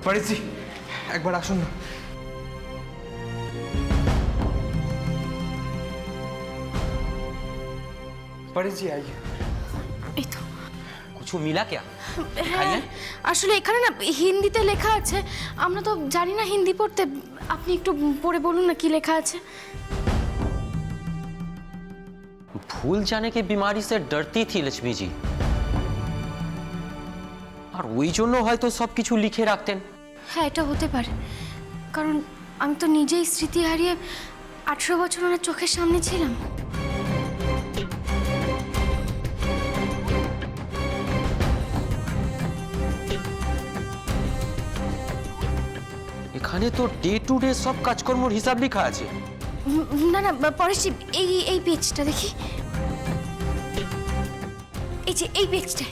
परेश जी एक बार आसुन ना। परेश जी आइए। এই তো कुछ मिला क्या? হ্যাঁ আসলে এখানে না হিন্দিতে লেখা আছে, আমরা তো জানি না হিন্দি পড়তে, আপনি একটু পড়ে বলুন না কি লেখা আছে। भूल जाने की बीमारी से डरती थी लक्ष्मी जी, আর ওই জন্য হয়তো সবকিছু লিখে রাখতেন। হ্যাঁ এটা হতে পারে, কারণ আমি তো নিজেই স্মৃতি হারিয়ে 18 বছর ওনার চোখের সামনে ছিলাম। এখানে তো ডে টু ডে সব কাজকর্মের হিসাব লেখা আছে। না না পরেশজি, এই এই পেজটা দেখি, এই যে এই পেজটা,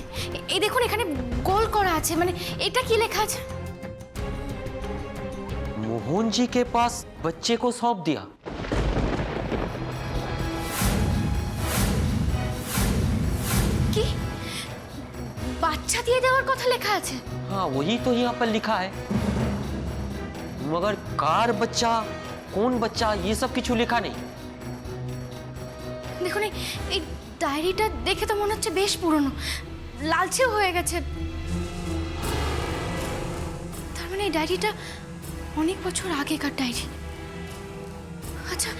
এই দেখুন এখানে গোল করা আছে, মানে এটা কি লেখা আছে? मोहन जी के पास बच्चे को सौंप दिया। কি বাচ্চা দিয়ে দেওয়ার কথা লেখা আছে? हाँ वही तो यहाँ पर लिखा है, मगर कार बच्चा कौन बच्चा ये सब किछु लिखा नहीं। দেখুন এই ডায়েরিটা দেখে তো মনে হচ্ছে বেশ পুরনো, লালচেও হয়ে গেছে। তার মানে এই ডায়েরিটা অনেক বছর আগেকার ডায়েরি। আচ্ছা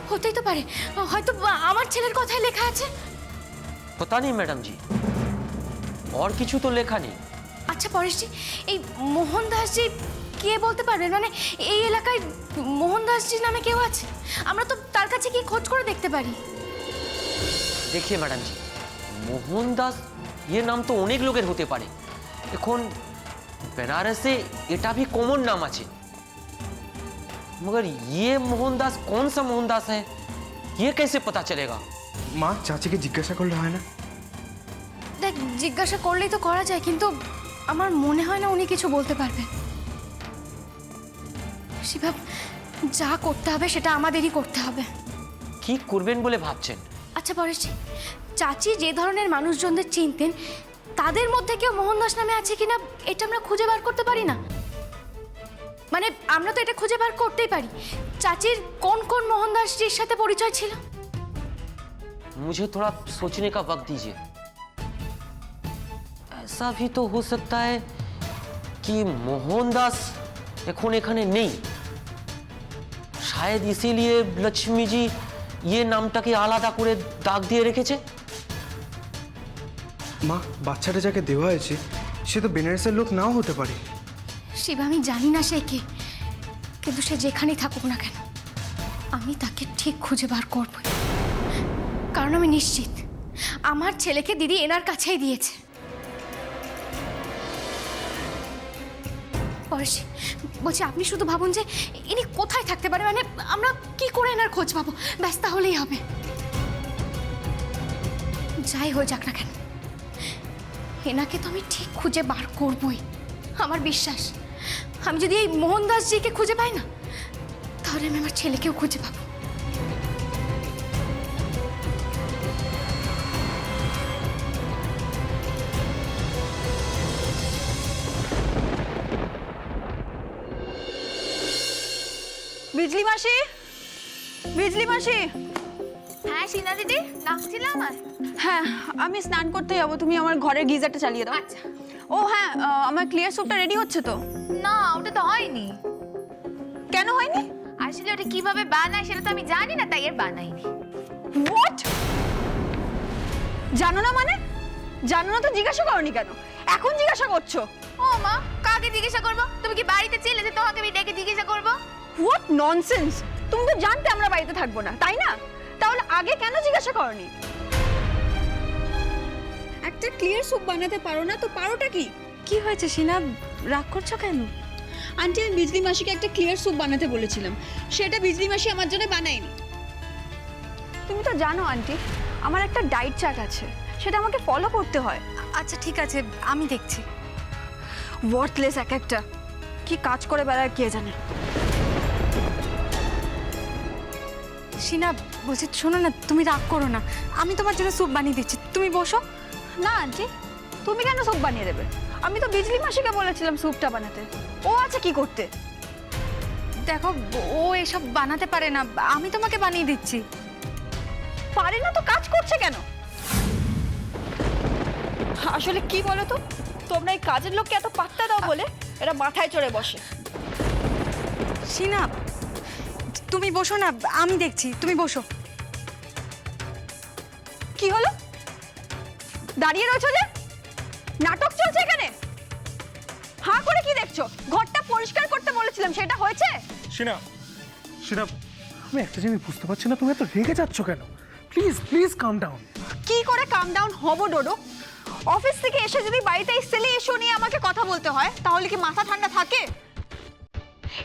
হতেই তো পারে, হয়তো আমার ছেলের কথাই লেখা আছে। पता नहीं मैडम जी, और किछु तो लेखा नहीं। আচ্ছা পরেশজি, এই মোহন দাসজি কে বলতে পারবেন? মানে এই এলাকায় মোহন দাসজি নামে কেউ আছে? আমরা তো তার কাছে গিয়ে খোঁজ করে দেখতে পারি। देखिए मैडम जी, मोहन दास ये नाम तो अनेक लोगेर होते पारे, এখন বেনারসে এটা भी कॉमन नाम আছে, मगर ये मोहन दास कौन सा मोहन दास है ये कैसे पता चलेगा? মা চাচিকে জিজ্ঞাসা করলে হয় না? দেখ জিজ্ঞাসা করলেই তো করা যায়, কিন্তু আমার মনে হয় না উনি কিছু বলতে পারবেন। শিবা, যা করতে হবে সেটা আমাদেরই করতে হবে। কি করবেন বলে ভাবছেন? আচ্ছা পরেশজি, চাচি যে ধরনের মানুষজনদের চিনতেন তাদের মধ্যে কেউ মোহন দাস নামে আছে কিনা এটা আমরা খুঁজে বার করতে পারি না? মানে আমরা তো এটা খুঁজে বার করতেই পারি, চাচির কোন কোন মোহন দাসজির সাথে পরিচয় ছিল। मुझे थोड़ा सोचने का वक्त दीजिए। ऐसा भी तो हो सकता है कि मोहन दास এখন এখানে নেই, शायद इसीलिए लक्ष्मी जी ये নামটাকে আলাদা করে দাগ দিয়ে রেখেছে। মা বাচ্চাটা যাকে দেওয়া হয়েছে সে তো বেনারসের লোক নাও হতে পারে। শিবা, আমি জানি না সে কে, কিন্তু সে যেখানেই থাকুক না কেন আমি তাকে ঠিক খুঁজে বার করব, কারণ আমি নিশ্চিত আমার ছেলেকে দিদি এনার কাছেই দিয়েছে। পরেশজি বলছি, আপনি শুধু ভাবুন যে ইনি কোথায় থাকতে পারে, মানে আমরা কি করে এনার খোঁজ পাবো, ব্যস্ত হলেই হবে। যাই হয়ে যাক না কেন এনাকে তো আমি ঠিক খুঁজে বার করবই, আমার বিশ্বাস। আমি যদি এই মোহন দাসজিকে খুঁজে পাই না, তাহলে আমি আমার ছেলেকেও খুঁজে পাবো। বিজলি মাসি, বিজলি মাসি। হ্যাঁ সীনা দিদি, ডাকছিল আমার? হ্যাঁ আমি স্নান করতে যাবো, তুমি আমার ঘরের গিজারটা চালিয়ে দাও। আচ্ছা। ও হ্যাঁ, আমার ক্লিয়ার স্যুপটা রেডি হচ্ছে তো? না ওটা তো হয়নি। কেন হয়নি? আসলে ওটা কিভাবে বানায় সেটা তো আমি জানি না, তাই এর বানাইনি। হোয়াট? জানো না মানে? জানো না তো জিজ্ঞাসা করনি কেন? এখন জিজ্ঞাসা করছো? ও মা, কাকে জিজ্ঞাসা করবো? তুমি কি বাড়িতে ছিলে যে তোমাকে আমি ডেকে জিজ্ঞাসা করবো? What nonsense! তুমি তো জানতে আমরা বাড়িতে থাকবো না, তাই না? তাহলে আগে কেন জিজ্ঞাসা করনি? একটা ক্লিয়ার স্যুপ বানাতে পারো না তো পারোটা কি? কি হয়েছে সিনা, রাগ করছো কেন? আন্টি আমি বিজলি মাসিকে একটা ক্লিয়ার স্যুপ বানাতে বলেছিলাম, সেটা বিজলি মাসি আমার জন্য বানায়নি। তুমি তো জানো আন্টি, আমার একটা ডায়েট চার্ট আছে, সেটা আমাকে ফলো করতে হয়। আচ্ছা ঠিক আছে, আমি দেখছি। ওয়ার্থলেস এক একটা, কি কাজ করে বেড়ায় কে জানে। সিনা বলছি, শোনো না, তুমি রাগ করো না, আমি তোমার জন্য স্যুপ বানিয়ে দিচ্ছি, তুমি বসো। না আন্টি, তুমি কেন স্যুপ বানিয়ে দেবে? আমি তো বিজলি মাসিকে বলেছিলাম স্যুপটা বানাতে। ও আছে কি করতে? দেখো, ও এসব বানাতে পারে না, আমি তোমাকে বানিয়ে দিচ্ছি। পারে না তো কাজ করছে কেন? আসলে কি বলো তো, তোমরা এই কাজের লোককে এত পাত্তা দাও বলে এরা মাথায় চড়ে বসে। সিনা, তুমি বসো না, আমি দেখছি, তুমি বসো। কি হলো? দাঁড়িয়ে রয়েছো যে? নাটক চলছে এখানে? হাঁ করে কি দেখছো? ঘরটা পরিষ্কার করতে বলেছিলাম, সেটা হয়েছে? সিনা, সিনা, আমি একটা জিনিস বুঝতে পারছি না, তুমি এত রেগে যাচ্ছ কেন? Please please calm down. কি করে কাম ডাউন হব ডোডো? অফিস থেকে এসে যদি বাড়িতে এই সিলি ইস্যু নিয়ে আমাকে কথা বলতে হয়, তাহলে কি মাথা ঠান্ডা থাকে?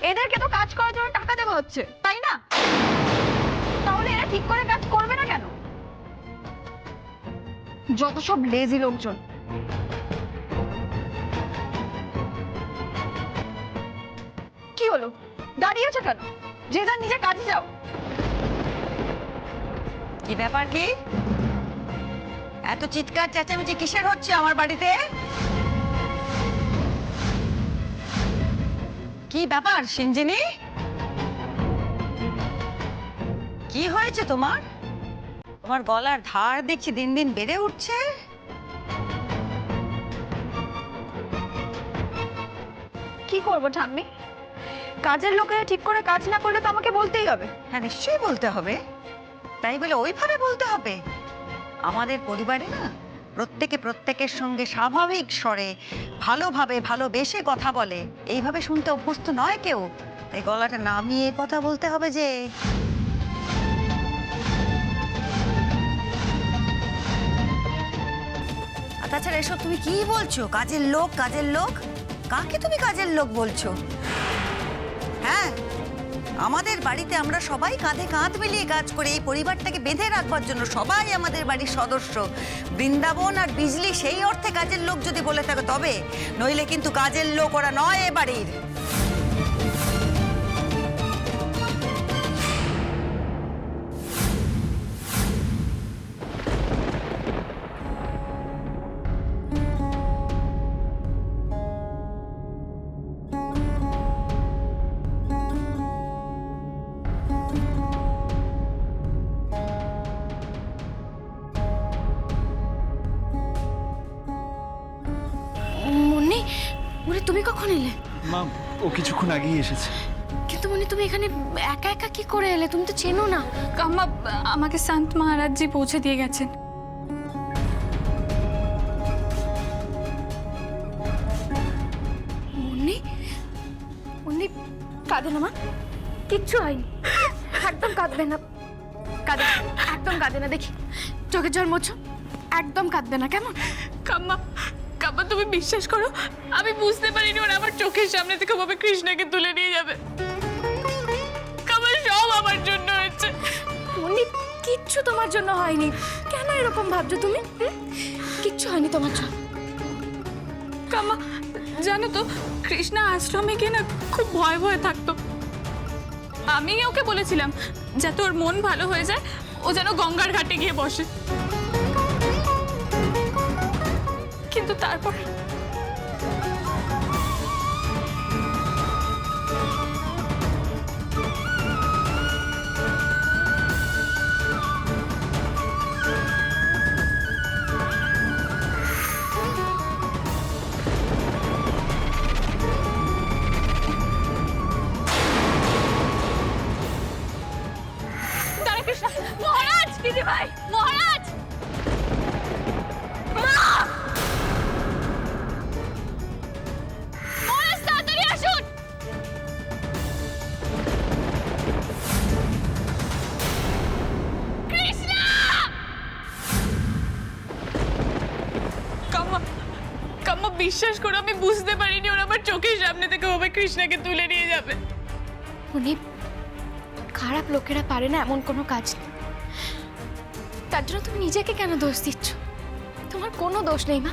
এদেরকে তো কাজ করার জন্য টাকা দেওয়া হচ্ছে, তাই না? তাহলে এরা ঠিক করে কাজ করবে না কেন? যত সব লেজি লোকজন। কি হলো, দাঁড়িয়ে আছো কেন? যে যার নিজের কাজে যাও। কি ব্যাপার? কি এত চিৎকার চেঁচামেচি কিসের হচ্ছে আমার বাড়িতে? কি ব্যাপার সিঞ্জিনি? কি হয়েছে তোমার? তোমার গলার ধার দেখছি দিন দিন বেড়ে উঠছে। কি করবো ঠাম্মি? কাজের লোকেরা ঠিক করে কাজ না করলে তো আমাকে বলতেই হবে। হ্যাঁ, নিশ্চয়ই বলতে হবে। তাই বলে ওইভাবে বলতে হবে? আমাদের পরিবারে না প্রত্যেকে প্রত্যেকের সঙ্গে স্বাভাবিক স্বরে ভালোভাবে ভালোবেসে কথা বলে, এইভাবে শুনতে অভ্যস্ত নয় কেউ। তাই গলাটা নামিয়ে কথা বলতে হবে যে। আর তাছাড়া এসব তুমি কি বলছো? কাজের লোক, কাজের লোক? কাকে তুমি কাজের লোক বলছো? হ্যাঁ, আমাদের বাড়িতে আমরা সবাই কাঁধে কাঁধ মিলিয়ে কাজ করি এই পরিবারটাকে বেঁধে রাখবার জন্য। সবাই আমাদের বাড়ির সদস্য। বৃন্দাবন আর বিজলি সেই অর্থে কাজের লোক যদি বলে থাকে তবে, নইলে কিন্তু কাজের লোক ওরা নয় এ বাড়ির। মুন্নি, মুন্নি তুমি কখন এলে? মা, ও কিছুক্ষণ আগেই এসেছে। কিন্তু মুন্নি তুমি এখানে একা একা কি করে এলে? তুমি তো চেনো না। কাম্মা আমাকে সন্ত মহারাজ জি পৌঁছে দিয়ে গেছেন। মুন্নি, মুন্নি কাঁদে না মা, কিচ্ছু হয়নি, একদম কাঁদবে না, কাঁদে একদম কাঁদে না। দেখি চোখের জল মোছো, একদম কাঁদবে না, কেমন? কাম্মা, কাম্মা তুমি বিশ্বাস করো, আমি বুঝতে পারিনি ওরা আমার চোখের সামনে থেকে ভাবে কৃষ্ণাকে তুলে নিয়ে যাবে। কাম্মা, সব আমার জন্য হয়েছে। মুন্নি, কিচ্ছু তোমার জন্য হয়নি, কেন এরকম ভাবছো তুমি? কিচ্ছু হয়নি তোমার জন্য। কাম্মা, জানো তো কৃষ্ণা আশ্রমে গিয়ে না খুব ভয় ভয়ে থাকতো। আমি ওকে বলেছিলাম যাতে ওর মন ভালো হয়ে যায়, ও যেন গঙ্গার ঘাটে গিয়ে বসে। কিন্তু তারপর দাঁড়া কৃষ্ণা, মহারাজ, দিদি ভাই, মহারাজ, মহারাজ তাড়াতাড়ি আসুন। কৃষ্ণা! কাম্মা, কাম্মা বিশ্বাস করো, আমি বুঝতে পারিনি ওরা আমার চোখের সামনে থেকে ভাবে কৃষ্ণাকে তুলে নিয়ে যাবে। মুন্নি, খারাপ লোকেরা পারে না এমন কোনো কাজ নেই, তার জন্য তুমি নিজেকে কেন দোষ দিচ্ছ? তোমার কোনো দোষ নেই মা,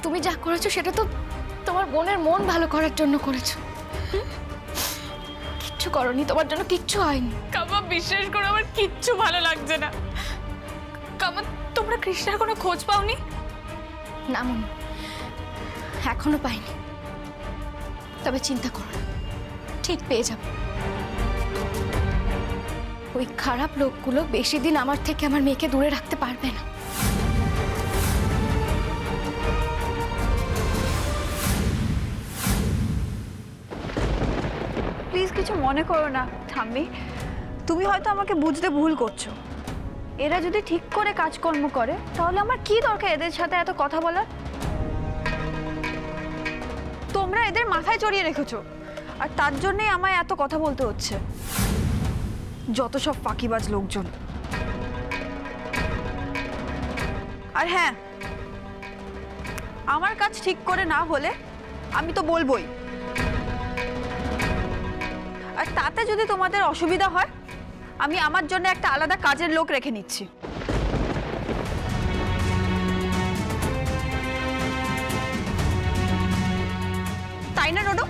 তুমি যা করেছো সেটা তো তোমার বোনের মন ভালো করার জন্য করেছো। কিচ্ছু করনি, তোমার জন্য কিচ্ছু হয়নি। কাম্মা বিশ্বাস করো, আমার কিচ্ছু ভালো লাগছে না। কাম্মা, তোমরা কৃষ্ণার কোনো খোঁজ পাওনি? না মনি, এখনো পাইনি। তবে চিন্তা করো না, ঠিক পেয়ে যাব। ওই খারাপ লোকগুলো বেশি দিন আমার থেকে আমার মেয়েকে দূরে রাখতে পারবে না। প্লিজ কিছু মনে করো না ঠাম্মি, তুমি হয়তো আমাকে বুঝতে ভুল করছো। এরা যদি ঠিক করে কাজকর্ম করে তাহলে আমার কি দরকার এদের সাথে এত কথা বলার? তোমরা এদের মাথায় চড়িয়ে রেখেছো, আর তার জন্যই আমায় এত কথা বলতে হচ্ছে। যত সব ফাঁকিবাজ লোকজন। আর হ্যাঁ, আমার কাজ ঠিক করে না হলে আমি তো বলবোই। আর তাতে যদি তোমাদের অসুবিধা হয়, আমি আমার জন্য একটা আলাদা কাজের লোক রেখে নিচ্ছি। তাই না ডোডো?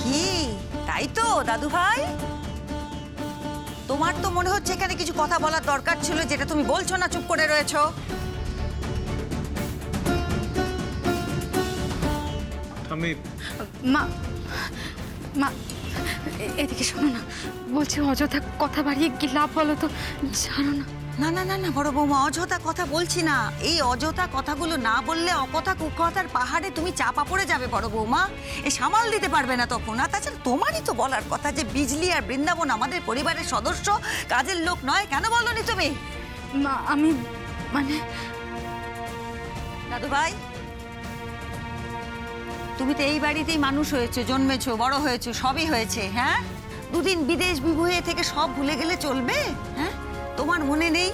কি তাই তো দাদু ভাই? তোমার তো মনে হচ্ছে এখানে কিছু কথা বলার দরকার ছিল, যেটা তুমি বলছো না, চুপ করে রয়েছো। আমি মা, মা এদিকে শোনো না, বলছি অযথা কথা বাড়িয়ে কি লাভ বলো তো? জানো না। না না না না বড় বৌমা, অযথা কথা বলছি না। এই অযথা কথাগুলো না বললে অকথা কুকথার পাহাড়ে তুমি চাপা পড়ে যাবে বড় বৌমা। এ সামাল দিতে পারবে না তখন। আর তাছাড়া তোমারই তো বলার কথা যে বিজলি আর বৃন্দাবন আমাদের পরিবারের সদস্য, কাজের লোক নয়। কেন বলনি তুমি? মা আমি মানে দাদু ভাই, তুমি তো এই বাড়িতেই মানুষ হয়েছো, জন্মেছো, বড় হয়েছো, সবই হয়েছে। হ্যাঁ, দুদিন বিদেশ বিভুঁয়ে থেকে সব ভুলে গেলে চলবে? হ্যাঁ, তোমার মনে নেই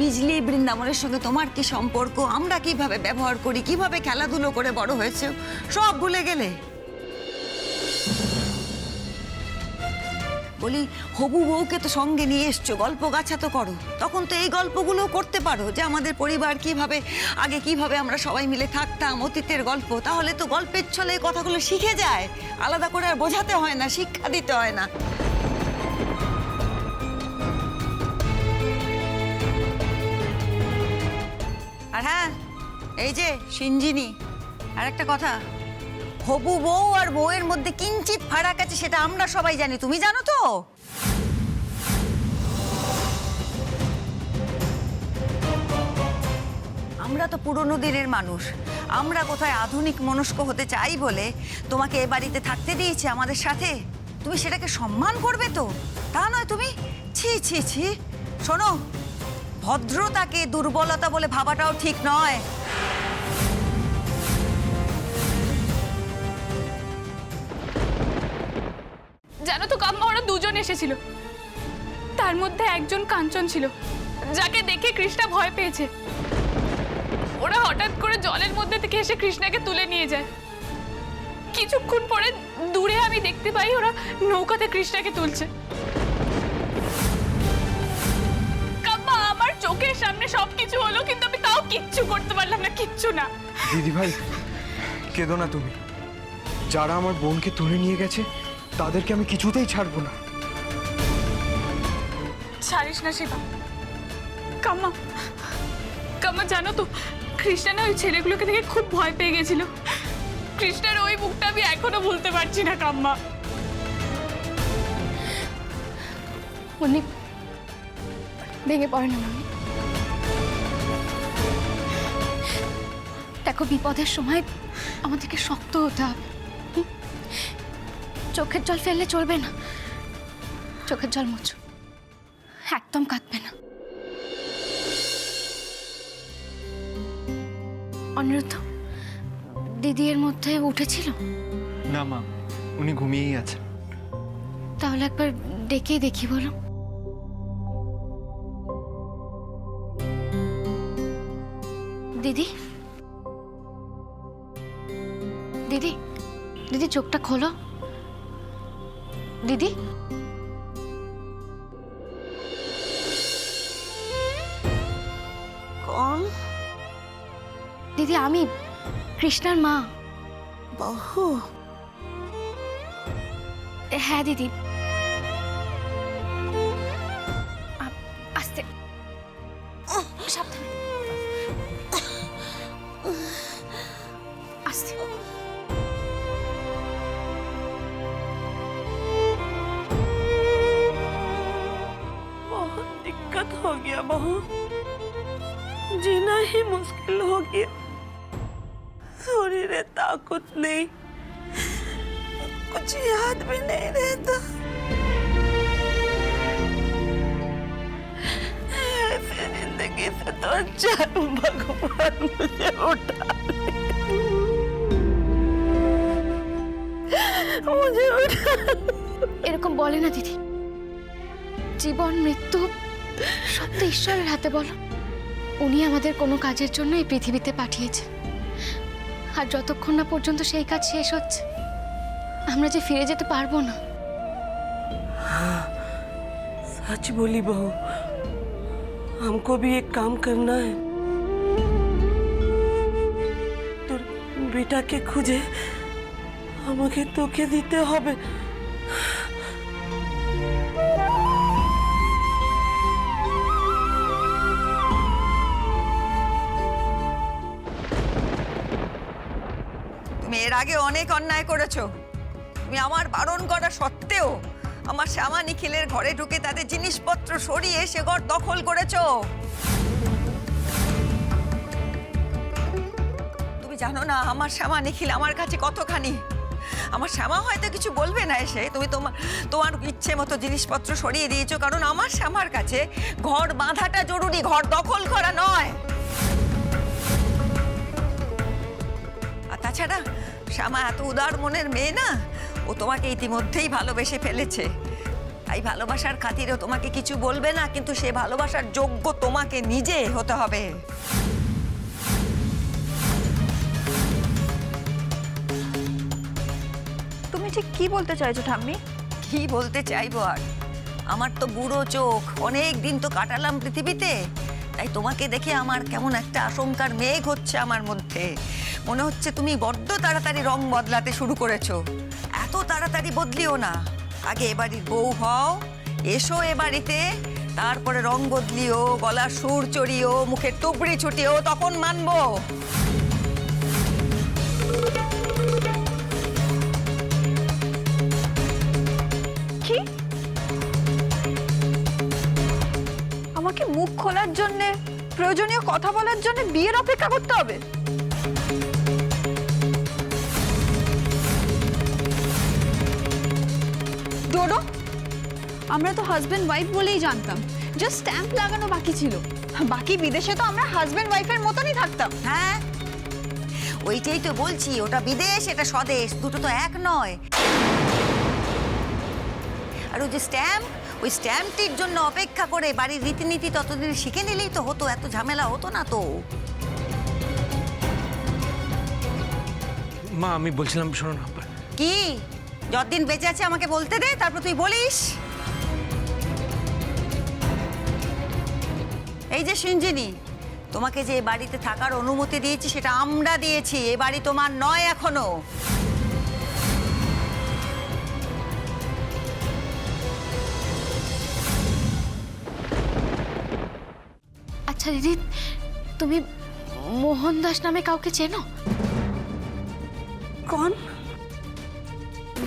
বিজলি বৃন্দাবনের সঙ্গে তোমার কি সম্পর্ক, আমরা কিভাবে ব্যবহার করি, কিভাবে খেলাধুলো করে বড় হয়েছে, সব ভুলে গেলে? বলি, হবু বউকে তো সঙ্গে নিয়ে এসছো, গল্প গাছা তো করো। তখন তো এই গল্পগুলো করতে পারো যে আমাদের পরিবার কিভাবে, আগে কিভাবে আমরা সবাই মিলে থাকতাম, অতীতের গল্প। তাহলে তো গল্পের ছলে এই কথাগুলো শিখে যায়, আলাদা করে আর বোঝাতে হয় না, শিক্ষা দিতে হয় না। আর হ্যাঁ, এই যে সিঞ্জিনি, আর একটা কথা, হবু বউ আর বউয়ের মধ্যে কিঞ্চিত ফারাক আছে, সেটা আমরা সবাই জানি। তুমি জানো তো? আমরা তো পুরনো দিনের মানুষ, আমরা কোথায় আধুনিক মনস্ক হতে চাই বলে তোমাকে এ বাড়িতে থাকতে দিয়েছি আমাদের সাথে। তুমি সেটাকে সম্মান করবে তো, তা নয় তুমি। ছি ছি ছি। শোনো, ভদ্রতাকে দুর্বলতা বলে ভাবাটাও ঠিক নয়। জানো তো কাম্মা, ওরা দুজন এসেছিল। তার মধ্যে একজন কাঞ্চন ছিল, যাকে দেখে কৃষ্ণা ভয় পেয়েছে। ওরা হঠাৎ করে জলের মধ্যে থেকে এসে কৃষ্ণাকে তুলে নিয়ে যায়। কিছুক্ষণ পরে দূরে আমি দেখতে পাই ওরা নৌকাতে কৃষ্ণাকে তুলছে। কাম্মা, আমার চোখের সামনে সবকিছু হলো, কিন্তু আমি তাও কিচ্ছু করতে পারলাম না, কিচ্ছু না। দিদি ভাই, কেঁদো না তুমি। যারা আমার বোনকে তুলে নিয়ে গেছে তাদেরকে আমি কিছুতেই ছাড়বো না। ছাড়িস না শিবা। কাম্মা, কাম্মা জানো তো, কৃষ্ণা না ওই ছেলেগুলোকে দেখে খুব ভয় পেয়ে গেছিল। কৃষ্ণার ওই মুখটা আমি এখনো ভুলতে পারছি না কাম্মা। উনি ভেঙে পড়ে না মামি। দেখো, বিপদের সময় আমাদেরকে শক্ত হতে হবে। চোখের জল ফেললে চলবে না, চোখের জল মুছো, একদম কাঁদবে না। অনিরুদ্ধ, দিদি এর মধ্যে উঠেছিল? না মা, উনি ঘুমিয়েই আছেন। তাহলে একবার ডেকে দেখি বলো। দিদি, দিদি, দিদি চোখটা খোলো। দিদি, কোন? দিদি আমি কৃষ্ণার মা। বহু? হ্যাঁ দিদি। আস্তে, সাবধানে। আসছি। बहुत दिक्कत हो गया बहू, जीना ही मुश्किल हो गया। शरीर ताकत नहीं, कुछ याद भी नहीं रहता। ऐसे जिंदगी से तो अच्छा भगवान मुझे उठा ले। मुझे उठा এরকম বলে না দিদি। জীবন মৃত্যু সব তো ঈশ্বরের হাতে বলো। উনি আমাদের কোনো কাজের জন্য এই পৃথিবীতে পাঠিয়েছে, আর যতক্ষণ না পর্যন্ত সেই কাজ শেষ হচ্ছে আমরা যে ফিরে যেতে পারবো না। सच बोली बहू, हमको भी एक काम करना है। তোর বেটাকে খুঁজে আমাকে তোকে দিতে হবে। তুমি এর আগে অনেক অন্যায় করেছো। তুমি আমার বারণ করা সত্ত্বেও আমার শ্যামা নিখিলের ঘরে ঢুকে তাদের জিনিসপত্র সরিয়ে সে ঘর দখল করেছো। তুমি জানো না আমার শ্যামা নিখিল আমার কাছে কতখানি। আমার শ্যামা হয়তো কিছু বলবে না এসে, তুমি তোমার ইচ্ছে মতো জিনিসপত্র সরিয়ে দিয়েছো, কারণ আমার শ্যামার কাছে ঘর বাঁধাটা জরুরি, ঘর দখল করা নয়। আর তাছাড়া শ্যামা এত উদার মনের মেয়ে না, ও তোমাকে ইতিমধ্যেই ভালোবেসে ফেলেছে। তাই ভালোবাসার খাতিরেও তোমাকে কিছু বলবে না, কিন্তু সে ভালোবাসার যোগ্য তোমাকে নিজে হতে হবে। তুমি ঠিক কি বলতে চাইছো ঠাম্মি? কি বলতে চাইবো আর, আমার তো বুড়ো চোখ, অনেক দিন তো কাটালাম পৃথিবীতে, তাই তোমাকে দেখে আমার কেমন একটা আশঙ্কার মেঘ হচ্ছে আমার মধ্যে। মনে হচ্ছে তুমি বড্ড তাড়াতাড়ি রং বদলাতে শুরু করেছো। এত তাড়াতাড়ি বদলিও না, আগে এ বাড়ির বউ হও, এসো এ বাড়িতে, তারপরে রং বদলিও, গলার সুর চড়িও, মুখের টুকরি ছুটিও, তখন মানবো। কি আমাকে মুখ খোলার জন্য, প্রয়োজনীয় কথা বলার জন্য বিয়ের অপেক্ষা করতে হবে? ডোডো, আমরা তো হাজবেন্ড ওয়াইফ বলেই জানতাম, জাস্ট স্ট্যাম্প লাগানো বাকি ছিল। বাকি বিদেশে তো আমরা হাজবেন্ড ওয়াইফের মতনই থাকতাম। হ্যাঁ, ওইটাই তো বলছি, ওটা বিদেশ, এটা স্বদেশ, দুটো তো এক নয়। আর ওই যে স্ট্যাম্প, ওই স্ট্যাম্পটির জন্য অপেক্ষা করে বাড়ির রীতিনীতি ততদিন শিখে নিলেই তো হতো, এত ঝামেলা হতো না তো। মা আমি বলছিলাম, শোনো না, কি যতদিন বেঁচে আছে আমাকে বলতে দে, তারপর তুই বলিস। এই যে সিঞ্জিনি, তোমাকে যে এ বাড়িতে থাকার অনুমতি দিয়েছি সেটা আমরা দিয়েছি, এ বাড়ি তোমার নয় এখনো। আচ্ছা দিদি, তুমি মোহন দাস নামে কাউকে চেনো? कौन?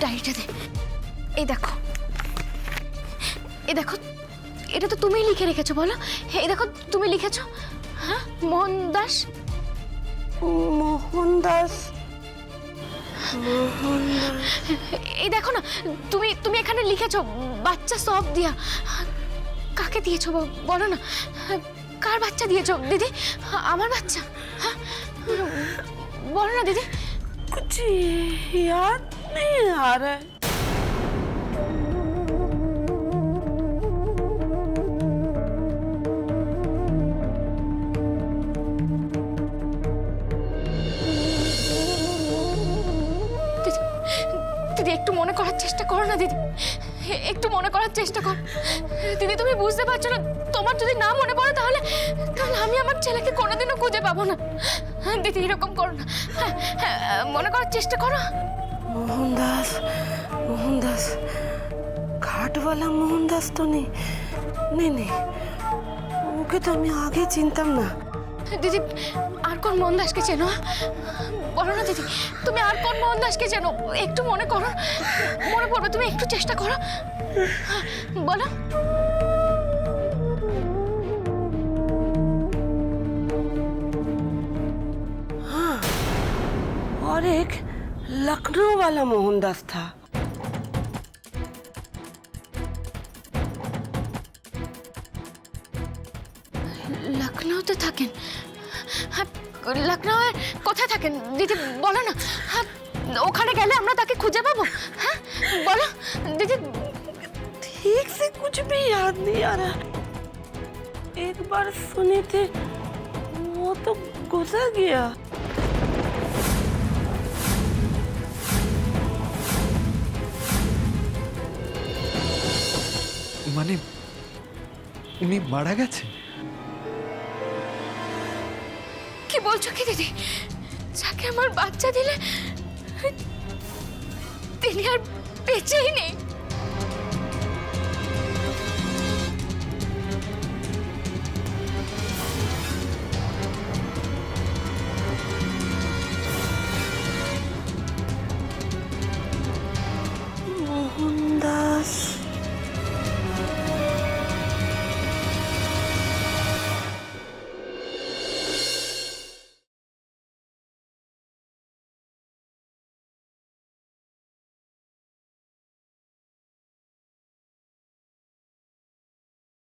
ডায়েরিটা দে। এই দেখো, এই দেখো, এটা তো তুমিই লিখে রেখেছো, বলো। এই দেখো, তুমি লিখেছো, হ্যাঁ, মোহন দাস। मोहन दास, मोहन दास। এই দেখো না, তুমি তুমি এখানে লিখেছো বাচ্চা সব দিয়া। কাকে দিয়েছো বলো না, কার বাচ্চা দিয়েছো দিদি? আমার বাচ্চা? হ্যাঁ, বলো না দিদি। कुछ याद नहीं आ रहा है। দিদি একটু মনে করার চেষ্টা করো না দিদি, একটু মনে করার চেষ্টা কর দিদি। তুমি বুঝতে পারছো না, তোমার যদি না মনে পড়ে তাহলে তাহলে আমি আমার ছেলেকে কোনোদিনও খুঁজে পাবো না। দিদি এরকম করো না, মনে করার চেষ্টা করো। मोहन दास, घाट वाला मोहन दास तो नहीं, नहीं नहीं, ओके तो मैं आगे चिंतम ना। দিদি আর কোন মোহনদাসকে চেনো? বলো না দিদি, তুমি আর কোন মোহনদাসকে চেনো? একটু মনে করো, মনে পড়বে, তুমি একটু চেষ্টা করো, বলো। और एक लखनऊ वाला मोहनदास था। লখনৌতে থাকেন? হ্যাঁ, লখনৌয়ের কোথায় থাকেন দিদি, বলো না। হ্যাঁ, ওখানে গেলে আমরা তাকে খুঁজে পাবো? হ্যাঁ বলো দিদি। ठीक से कुछ भी याद नहीं आ रहा। एक बार सुने थे, वो तो गुजर गया। মানে উনি মারা গেছে? কি বলছো কি দিদি? যাকে আমার বাচ্চা দিলে তিনি আর বেঁচেই নেই?